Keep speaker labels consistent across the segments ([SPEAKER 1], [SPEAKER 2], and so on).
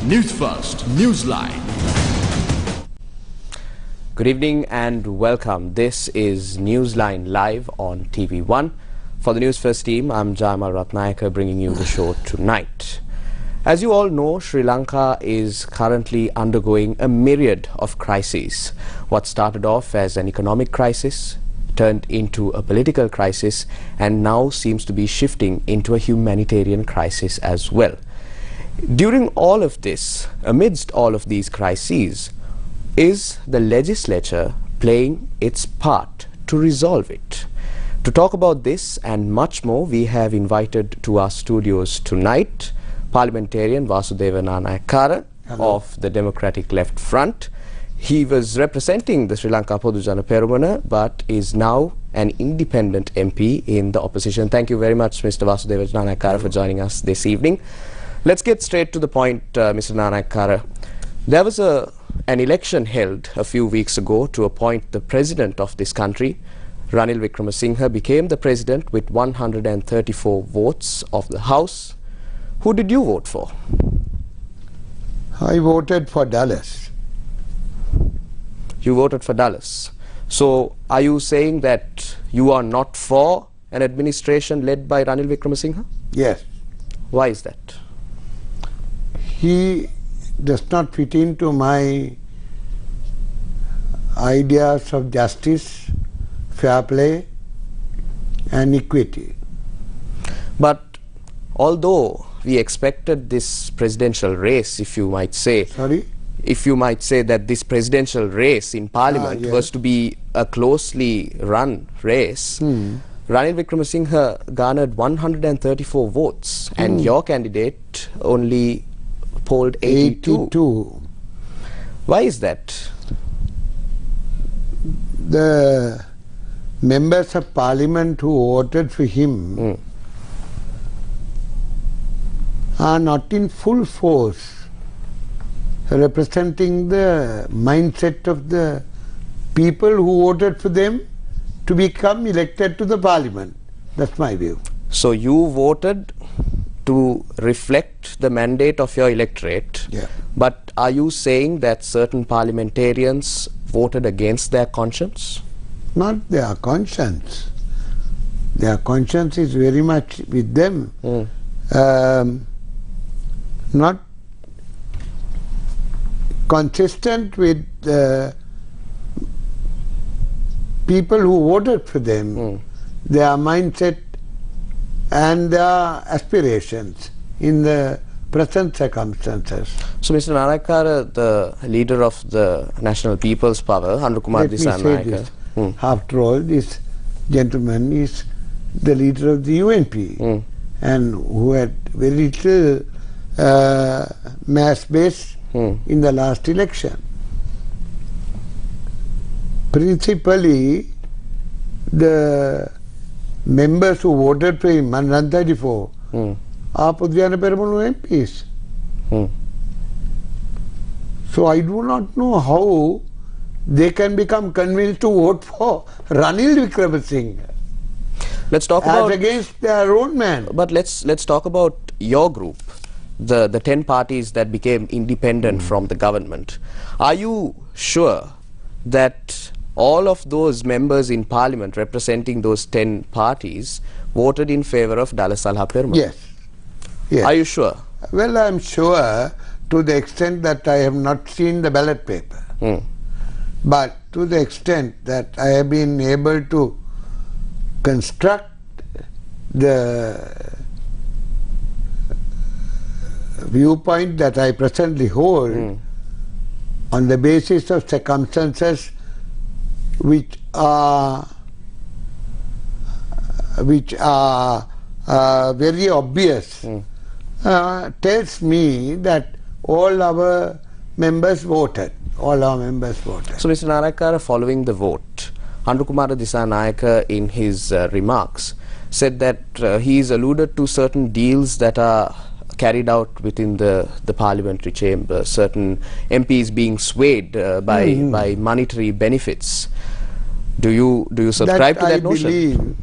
[SPEAKER 1] Newsfirst, Newsline.
[SPEAKER 2] Good evening and welcome. This is Newsline live on TV1. For the Newsfirst team, I'm Vasudeva Nanayakkara bringing you the show tonight. As you all know, Sri Lanka is currently undergoing a myriad of crises. What started off as an economic crisis turned into a political crisis and now seems to be shifting into a humanitarian crisis as well. During all of this, amidst all of these crises, is the legislature playing its part to resolve it? To talk about this and much more, we have invited to our studios tonight Parliamentarian Vasudeva Nanayakkara of the Democratic Left Front. He was representing the Sri Lanka Podujana Peramuna but is now an independent MP in the opposition. Thank you very much, Mr. Vasudeva Nanayakkara, for joining us this evening. Let's get straight to the point, Mr. Nanayakkara. There was an election held a few weeks ago to appoint the president of this country. Ranil Wickremesinghe became the president with 134 votes of the House. Who did you vote for?
[SPEAKER 3] I voted for Dallas.
[SPEAKER 2] You voted for Dallas. So, are you saying that you are not for an administration led by Ranil Wickremesinghe?
[SPEAKER 3] Yes.
[SPEAKER 2] Why is that?
[SPEAKER 3] He does not fit into my ideas of justice, fair play and equity.
[SPEAKER 2] But although we expected this presidential race, if you might say, if you might say that this presidential race in Parliament was to be a closely run race, Ranil Wickremesinghe garnered 134 votes and your candidate only polled 82. Why is that?
[SPEAKER 3] The members of Parliament who voted for him are not in full force representing the mindset of the people who voted for them to become elected to the Parliament. That's my view.
[SPEAKER 2] So you voted to reflect the mandate of your electorate, but are you saying that certain parliamentarians voted against their conscience?
[SPEAKER 3] Not their conscience. Their conscience is very much with them. Not consistent with the people who voted for them, their mindset and their aspirations in the present circumstances.
[SPEAKER 2] So, Mr. Nanayakkara, the leader of the National People's Power, Anukumar Dissanayake.
[SPEAKER 3] After all, this gentleman is the leader of the UNP and who had very little mass base in the last election. Principally, the members who voted for him, 134, are Podujana Peramuna MPs. So I do not know how they can become convinced to vote for Ranil Wickremesinghe.
[SPEAKER 2] Let's talk about
[SPEAKER 3] against their own man.
[SPEAKER 2] But let's talk about your group, the 10 parties that became independent from the government. Are you sure that all of those members in Parliament representing those 10 parties voted in favor of Dallas Salha Peramuna?
[SPEAKER 3] Yes.
[SPEAKER 2] Are you sure?
[SPEAKER 3] Well, I am sure to the extent that I have not seen the ballot paper. But to the extent that I have been able to construct the viewpoint that I presently hold on the basis of circumstances which are very obvious, tells me that all our members voted. So,
[SPEAKER 2] Mr. Nanayakkara, following the vote, Anukumar Dissanayake in his remarks said that he is alluded to certain deals that are carried out within the parliamentary chamber, certain MPs being swayed by monetary benefits. Do you subscribe to that notion?
[SPEAKER 3] I believe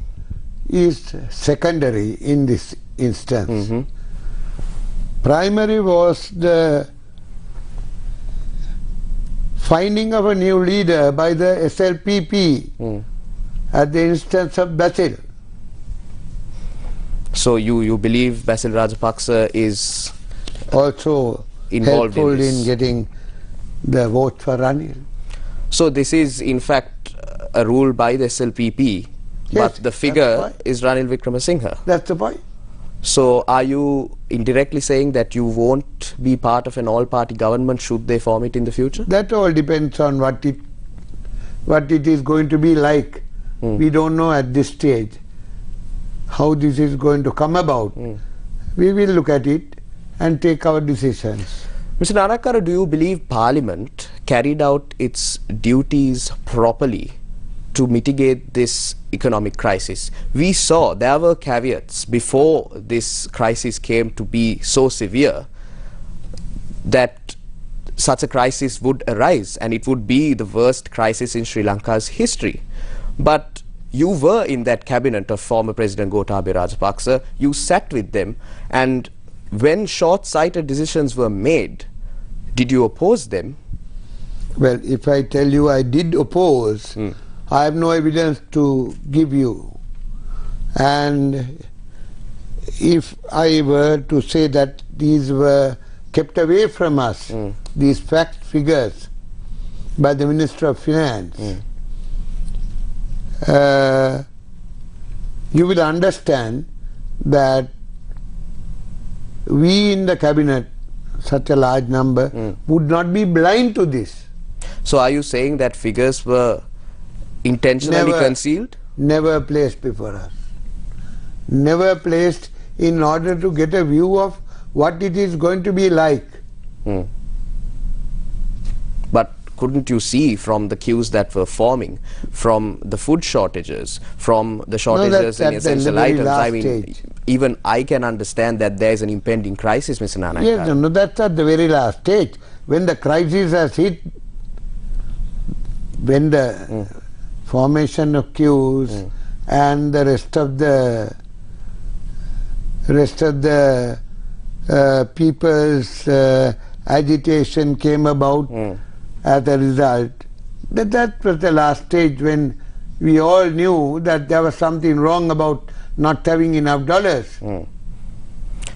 [SPEAKER 3] is secondary in this instance. Primary was the finding of a new leader by the SLPP at the instance of Basil.
[SPEAKER 2] So you believe Basil Rajapaksa is
[SPEAKER 3] Also
[SPEAKER 2] involved
[SPEAKER 3] helpful
[SPEAKER 2] in this?
[SPEAKER 3] in getting the vote for Ranil.
[SPEAKER 2] So this is in fact a rule by the SLPP,
[SPEAKER 3] Yes,
[SPEAKER 2] but the figure
[SPEAKER 3] that's
[SPEAKER 2] is Ranil Wickremesinghe.
[SPEAKER 3] That's the point.
[SPEAKER 2] So are you indirectly saying that you won't be part of an all-party government should they form it in the future?
[SPEAKER 3] That all depends on what it is going to be like. We don't know at this stage how this is going to come about. We will look at it and take our decisions.
[SPEAKER 2] Mr. Nanayakkara, do you believe Parliament carried out its duties properly to mitigate this economic crisis? We saw there were caveats before this crisis came to be so severe that such a crisis would arise and it would be the worst crisis in Sri Lanka's history. But you were in that cabinet of former President Gotabaya Rajapaksa, you sat with them, and when short-sighted decisions were made, did you oppose them?
[SPEAKER 3] Well, if I tell you I did oppose, I have no evidence to give you. And if I were to say that these were kept away from us, these fact figures by the Minister of Finance, you will understand that we in the cabinet, such a large number, would not be blind to this.
[SPEAKER 2] So are you saying that figures were intentionally concealed?
[SPEAKER 3] Never placed before us. Never placed in order to get a view of what it is going to be like.
[SPEAKER 2] But couldn't you see from the queues that were forming, from the food shortages, from the shortages in essential items? I mean, even I can understand that there is an impending crisis, Mr. Nanayakkara.
[SPEAKER 3] Yes, no, that's at the very last stage. When the crisis has hit, when the formation of queues and the rest of the people's agitation came about as a result, that was the last stage when we all knew that there was something wrong about not having enough dollars.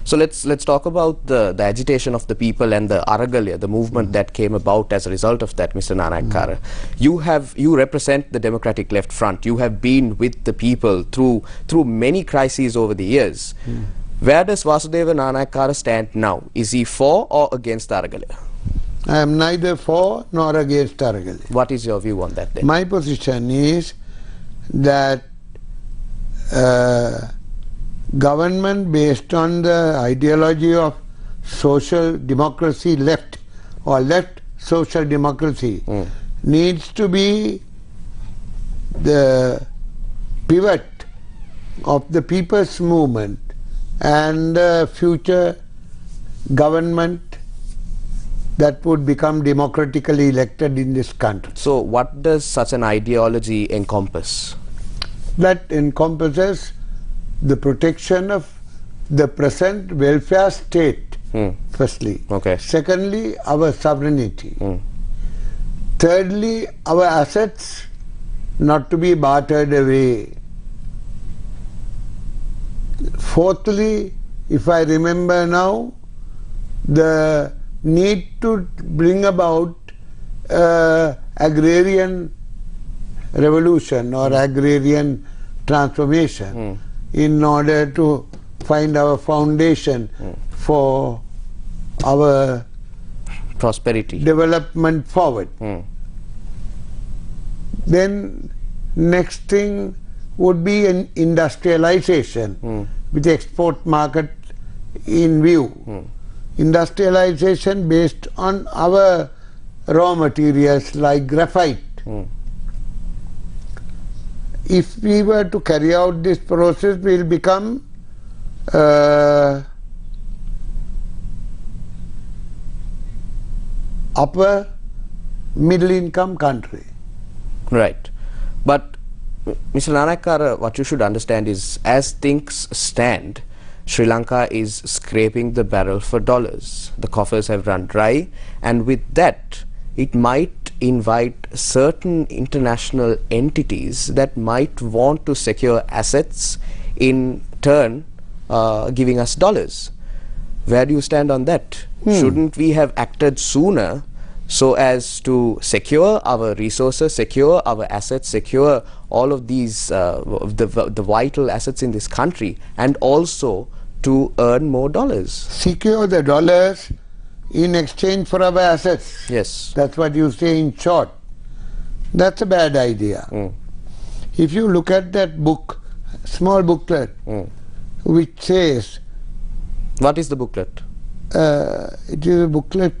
[SPEAKER 2] So let's talk about the agitation of the people and the Aragalya, the movement that came about as a result of that, Mr. Nanayakkara. You represent the Democratic Left Front. You have been with the people through many crises over the years. Where does Vasudeva Nanayakkara stand now? Is he for or against Aragalya?
[SPEAKER 3] I am neither for nor against Aragalya.
[SPEAKER 2] What is your view on that then?
[SPEAKER 3] My position is that government based on the ideology of social democracy left or left social democracy needs to be the pivot of the people's movement and future government that would become democratically elected in this country.
[SPEAKER 2] So what does such an ideology encompass?
[SPEAKER 3] That encompasses the protection of the present welfare state, firstly. Secondly, our sovereignty. Thirdly, our assets not to be bartered away. Fourthly, if I remember now, the need to bring about agrarian revolution or agrarian transformation in order to find our foundation for our
[SPEAKER 2] prosperity,
[SPEAKER 3] development forward. Then next thing would be an industrialization with export market in view. Industrialization based on our raw materials like graphite. If we were to carry out this process, we will become upper middle income country.
[SPEAKER 2] Right. But Mr. Nanayakkara, what you should understand is, as things stand, Sri Lanka is scraping the barrel for dollars. The coffers have run dry, and with that, it might invite certain international entities that might want to secure assets, in turn giving us dollars. Where do you stand on that? Shouldn't we have acted sooner so as to secure our resources, secure our assets, secure all of these the vital assets in this country, and also to earn more dollars?
[SPEAKER 3] Secure the dollars in exchange for our assets.
[SPEAKER 2] Yes.
[SPEAKER 3] That's what you say in short. That's a bad idea. If you look at that book, small booklet, which says...
[SPEAKER 2] What is the booklet?
[SPEAKER 3] It is a booklet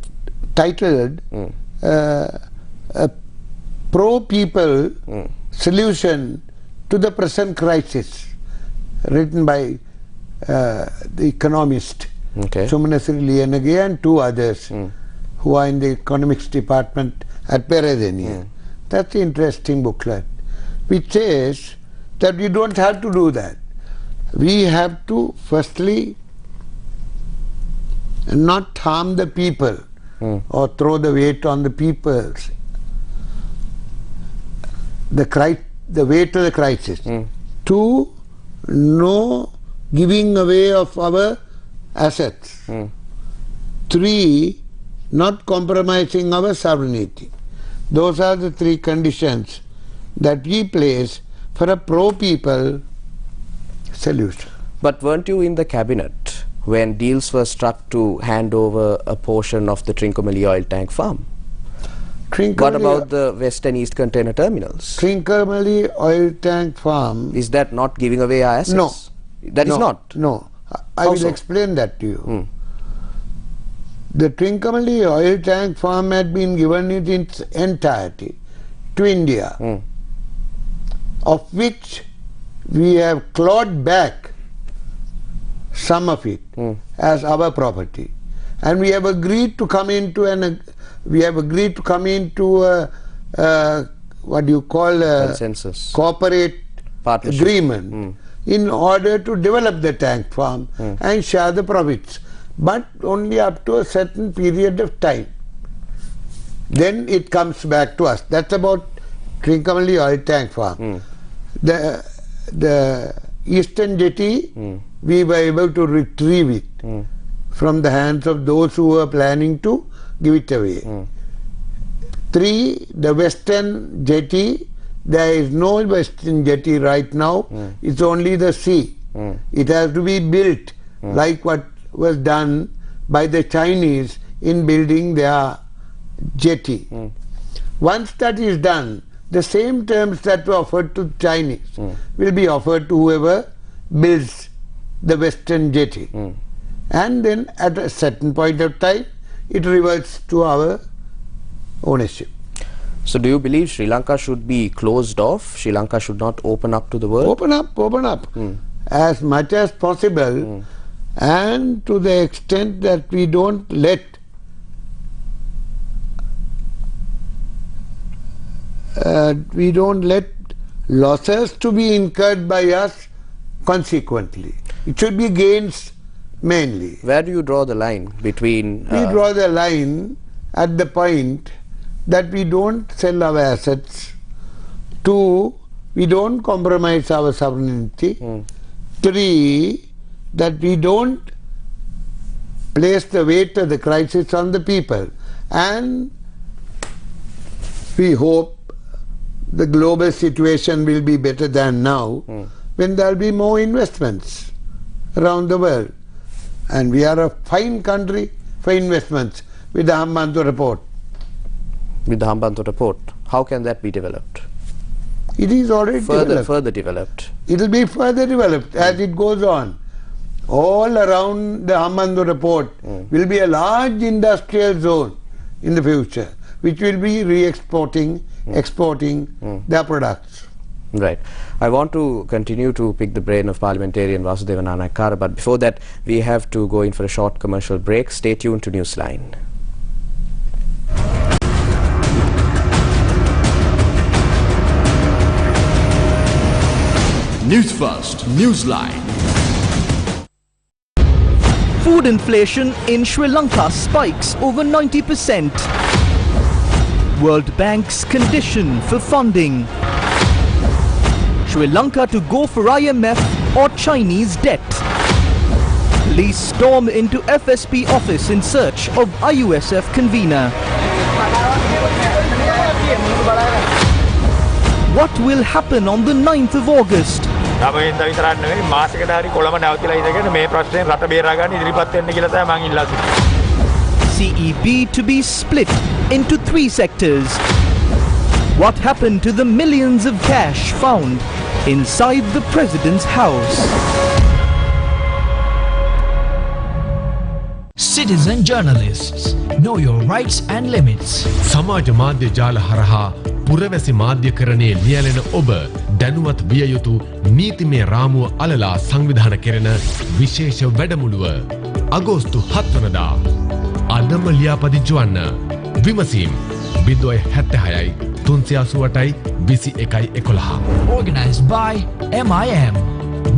[SPEAKER 3] titled a pro-people solution to the present crisis, written by the economist Sumanasri Liyanage and two others who are in the economics department at Peradeniya. That's an interesting booklet, which says that we don't have to do that. We have to firstly not harm the people or throw the weight on the peoples, the weight of the crisis. Two, no giving away of our assets. Three, not compromising our sovereignty. Those are the three conditions that we place for a pro-people solution.
[SPEAKER 2] But weren't you in the cabinet when deals were struck to hand over a portion of the Trincomalee oil tank farm? What about the West and East container terminals?
[SPEAKER 3] Trincomalee oil tank farm...
[SPEAKER 2] Is that not giving away our assets?
[SPEAKER 3] No.
[SPEAKER 2] That is not?
[SPEAKER 3] No. I will explain that to you. The Trincomalee oil tank farm had been given in its entirety to India, of which we have clawed back some of it as our property, and we have agreed to come into what you call a
[SPEAKER 2] consensus,
[SPEAKER 3] corporate
[SPEAKER 2] partnership
[SPEAKER 3] agreement in order to develop the tank farm and share the profits, but only up to a certain period of time. Then it comes back to us. That's about Trincomalee oil tank farm. The eastern jetty, we were able to retrieve it from the hands of those who were planning to give it away. Three, the western jetty, there is no western jetty right now, it's only the sea. It has to be built like what was done by the Chinese in building their jetty. Once that is done, the same terms that were offered to Chinese will be offered to whoever builds the western jetty. And then at a certain point of time, it reverts to our ownership.
[SPEAKER 2] So do you believe Sri Lanka should be closed off? Sri Lanka should not open up to the world?
[SPEAKER 3] Open up as much as possible, and to the extent that we don't let losses to be incurred by us consequently. It should be gains mainly.
[SPEAKER 2] Where do you draw the line between...
[SPEAKER 3] We draw the line at the point that we don't sell our assets. Two, we don't compromise our sovereignty. Three, that we don't place the weight of the crisis on the people. And we hope the global situation will be better than now, when there will be more investments around the world. And we are a fine country for investments with the Hambantota report.
[SPEAKER 2] With the Hambantota report, how can that be developed?
[SPEAKER 3] It is already
[SPEAKER 2] further developed.
[SPEAKER 3] It will be further developed as it goes on. All around the Hambantota report will be a large industrial zone in the future, which will be re-exporting, exporting their products.
[SPEAKER 2] Right. I want to continue to pick the brain of Parliamentarian Vasudeva Nanayakkara, but before that we have to go in for a short commercial break. Stay tuned to Newsline.
[SPEAKER 1] Newsfirst, Newsline.
[SPEAKER 4] Food inflation in Sri Lanka spikes over 90%. World Bank's condition for funding. Sri Lanka to go for IMF or Chinese debt. Police storm into FSP office in search of IUSF convener. What will happen on the 9th of August? CEB to be split into 3 sectors. What happened to the millions of cash found inside the President's house?
[SPEAKER 5] Citizen journalists, know your rights and limits.
[SPEAKER 6] සමාජ මාධ්‍ය ජාල හරහා පුරවැසි මාධ්‍යකරණයේ ලියැලෙන ඔබ දැනුවත් විය යුතු නීතිමය රාමුව අලලා සංවිධාන කෙරෙන විශේෂ වැඩමුළුව අගෝස්තු 7 වනදා අදම ලියාපදිංචි වන්න. විමසීම් 076යි 388යි 2111.
[SPEAKER 5] Organized by MIM,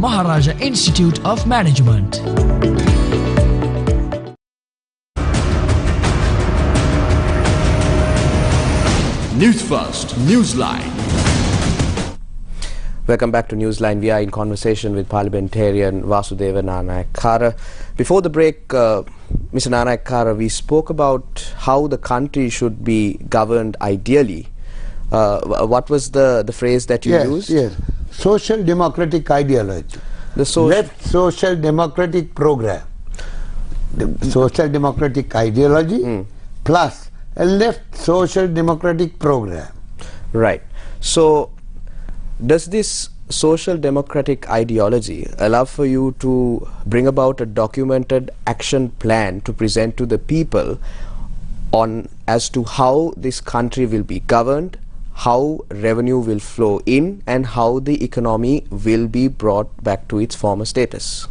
[SPEAKER 5] Maharaja Institute of Management.
[SPEAKER 1] Newsfirst, Newsline.
[SPEAKER 2] Welcome back to Newsline. We are in conversation with Parliamentarian Vasudeva Nanayakkara. Before the break, Mr. Nanayakkara, we spoke about how the country should be governed ideally. What was the phrase that you used?
[SPEAKER 3] Yes, social democratic ideology. Left social democratic program. The social democratic ideology plus a left social democratic program.
[SPEAKER 2] Right. So, does this social democratic ideology allow for you to bring about a documented action plan to present to the people on as to how this country will be governed, how revenue will flow in, and how the economy will be brought back to its former status?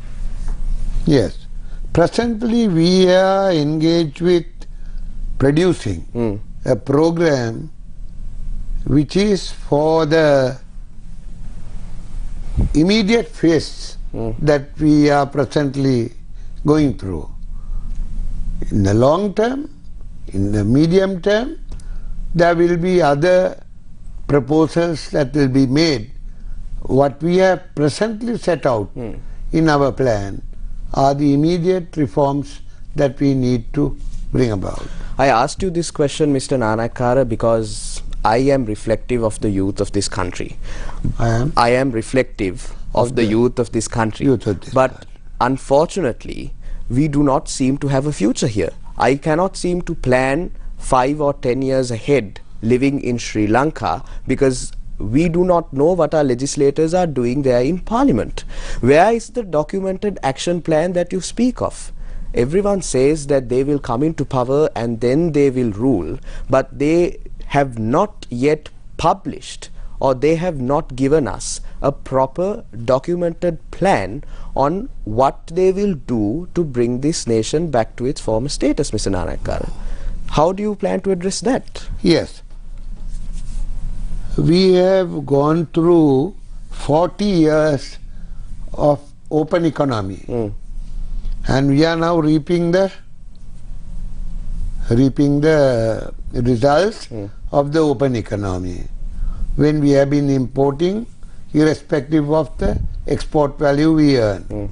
[SPEAKER 3] Yes. Presently we are engaged with producing a program which is for the immediate phase that we are presently going through. In the long term, in the medium term, there will be other proposals that will be made. What we have presently set out in our plan are the immediate reforms that we need to bring about.
[SPEAKER 2] I asked you this question, Mr. Nanayakkara, because I am reflective of the youth of this country. I am reflective of the youth of this country. But unfortunately, we do not seem to have a future here. I cannot seem to plan 5 or 10 years ahead living in Sri Lanka because we do not know what our legislators are doing there in Parliament. Where is the documented action plan that you speak of? Everyone says that they will come into power and then they will rule, but they have not yet published or they have not given us a proper documented plan on what they will do to bring this nation back to its former status, Mr. Nanayakkara. How do you plan to address that?
[SPEAKER 3] Yes. We have gone through 40 years of open economy. And we are now reaping the results of the open economy. When we have been importing, irrespective of the export value we earn.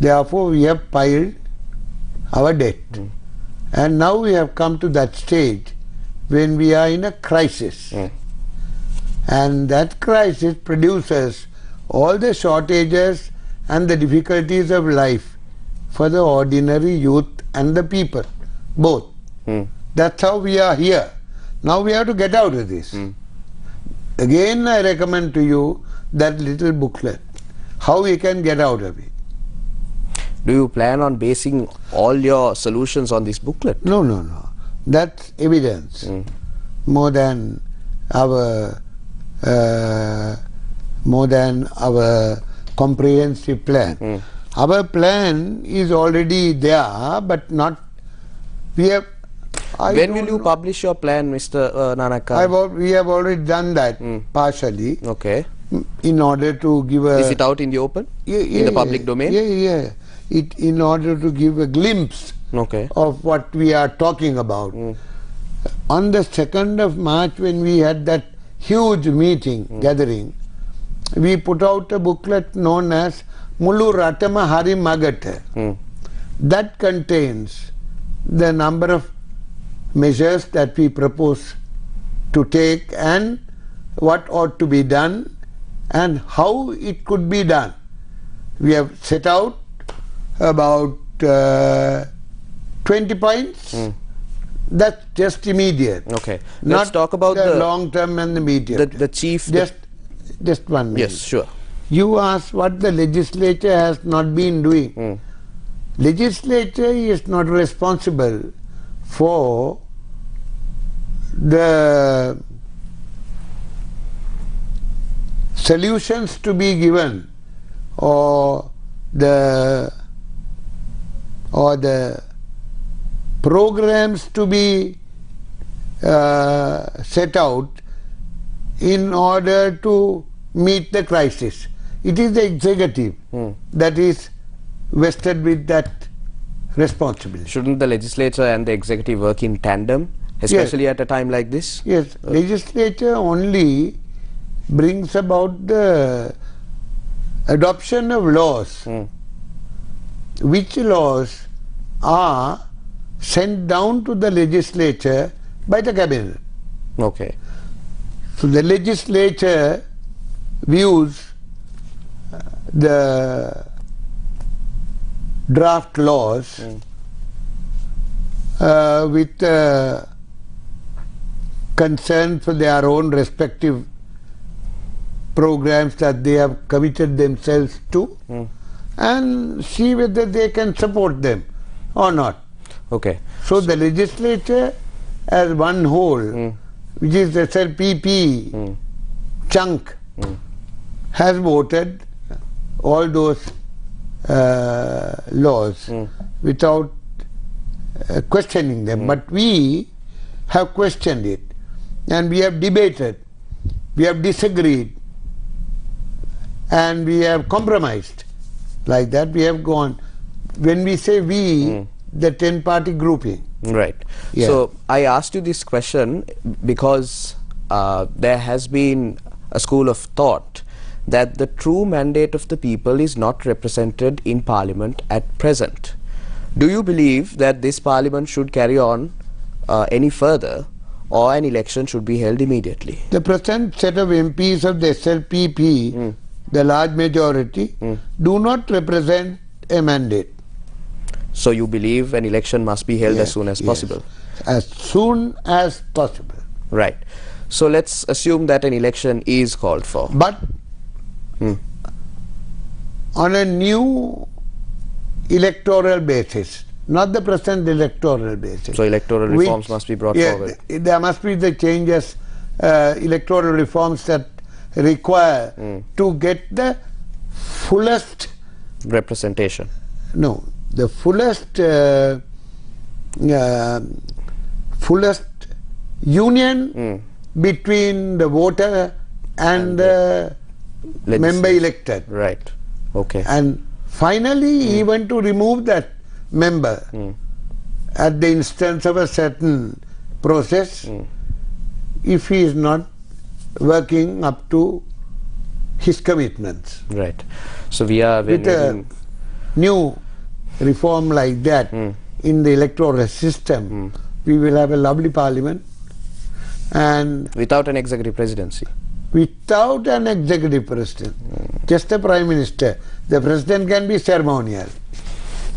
[SPEAKER 3] Therefore, we have piled our debt. And now we have come to that stage when we are in a crisis. And that crisis produces all the shortages and the difficulties of life for the ordinary youth and the people, both. That's how we are here. Now we have to get out of this. Again, I recommend to you that little booklet, how we can get out of it.
[SPEAKER 2] Do you plan on basing all your solutions on this booklet?
[SPEAKER 3] No. That's evidence. More than our comprehensive plan. Our plan is already there, but not. When
[SPEAKER 2] will you publish your plan, Mr. Nanayakkara?
[SPEAKER 3] We have already done that partially.
[SPEAKER 2] Okay.
[SPEAKER 3] In order to give a.
[SPEAKER 2] Is it out in the open? In the public domain?
[SPEAKER 3] Yeah. In order to give a glimpse of what we are talking about. On the 2nd of March, when we had that huge meeting, gathering, we put out a booklet known as Mulu Ratama Hari Magata. That contains the number of measures that we propose to take and what ought to be done and how it could be done. We have set out about 20 points. That's just immediate.
[SPEAKER 2] Okay.
[SPEAKER 3] Not
[SPEAKER 2] Let's talk about
[SPEAKER 3] the long term and the medium.
[SPEAKER 2] The chief.
[SPEAKER 3] Just 1 minute.
[SPEAKER 2] Yes, sure.
[SPEAKER 3] You asked what the legislature has not been doing. Legislature is not responsible for the solutions to be given or the programs to be set out in order to meet the crisis. It is the executive that is vested with that responsibility.
[SPEAKER 2] Shouldn't the legislature and the executive work in tandem, especially at a time like this?
[SPEAKER 3] Yes, legislature only brings about the adoption of laws, which laws are sent down to the legislature by the cabinet.
[SPEAKER 2] Okay.
[SPEAKER 3] So the legislature views the draft laws with concern for their own respective programs that they have committed themselves to and see whether they can support them or not.
[SPEAKER 2] Okay.
[SPEAKER 3] So the legislature as one whole, which is the SLPP chunk, has voted all those laws without questioning them. But we have questioned it and we have debated, we have disagreed and we have compromised. Like that we have gone. When we say we, the 10-party grouping.
[SPEAKER 2] Right.
[SPEAKER 3] Yeah.
[SPEAKER 2] So I asked you this question because there has been a school of thought that the true mandate of the people is not represented in Parliament at present. Do you believe that this Parliament should carry on any further, or an election should be held immediately?
[SPEAKER 3] The present set of MPs of the SLPP, the large majority, do not represent a mandate.
[SPEAKER 2] So you believe an election must be held as soon as possible?
[SPEAKER 3] As soon as possible.
[SPEAKER 2] Right. So let's assume that an election is called for.
[SPEAKER 3] But on a new electoral basis, not the present electoral basis.
[SPEAKER 2] So electoral reforms must be brought forward.
[SPEAKER 3] There must be the changes, electoral reforms that require to get the fullest
[SPEAKER 2] representation.
[SPEAKER 3] No, the fullest union between the voter and the member elected.
[SPEAKER 2] Right. Okay.
[SPEAKER 3] And finally, even to remove that member at the instance of a certain process, if he is not working up to his commitments.
[SPEAKER 2] Right. So we are
[SPEAKER 3] with a new reform like that in the electoral system, we will have a lovely parliament, and
[SPEAKER 2] without an executive presidency.
[SPEAKER 3] Without an executive president, just a prime minister. The president can be ceremonial.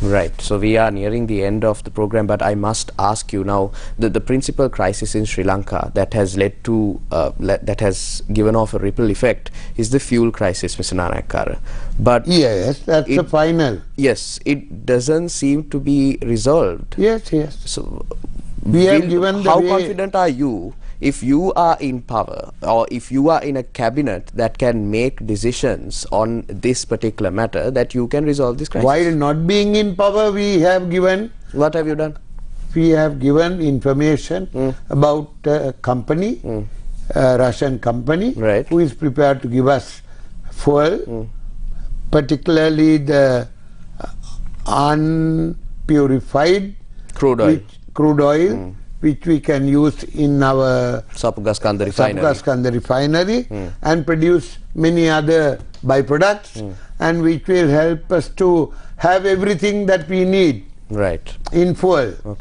[SPEAKER 2] Right. So we are nearing the end of the program, but I must ask you now, the principal crisis in Sri Lanka that has led to, that has given off a ripple effect is the fuel crisis, Mr. Nanayakkara. But
[SPEAKER 3] yes, that's the final.
[SPEAKER 2] Yes, it doesn't seem to be resolved.
[SPEAKER 3] Yes, yes.
[SPEAKER 2] So
[SPEAKER 3] we have given the
[SPEAKER 2] how confident are you, if you are in power or if you are in a cabinet that can make decisions on this particular matter, that you can resolve this crisis?
[SPEAKER 3] While not being in power, we have given...
[SPEAKER 2] What have you done?
[SPEAKER 3] We have given information about a company, a Russian company, who is prepared to give us fuel, particularly the unpurified
[SPEAKER 2] crude oil,
[SPEAKER 3] which we can use in our
[SPEAKER 2] Sapagaskanda
[SPEAKER 3] refinery and produce many other byproducts and which will help us to have everything that we need
[SPEAKER 2] right
[SPEAKER 3] in fuel.
[SPEAKER 2] Okay.